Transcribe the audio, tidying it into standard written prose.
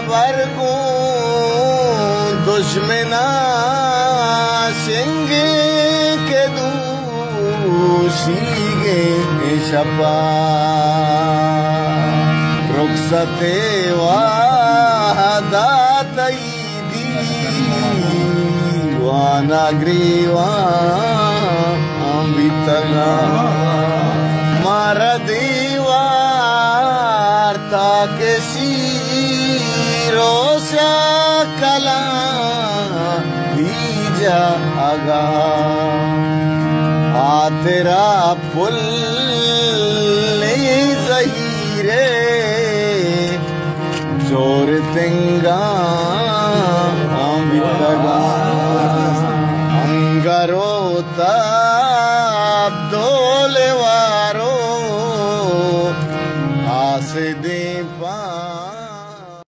बरगू दुश्मना सिंह के दूसीगे शपा रुखसते वादातई दीवाना ग्रीवा बितगा मार दीवार ताके रोसा कला बीजा आगा आ तेरा फुल जहीरे जोर तेंगा बितगा अंगरोता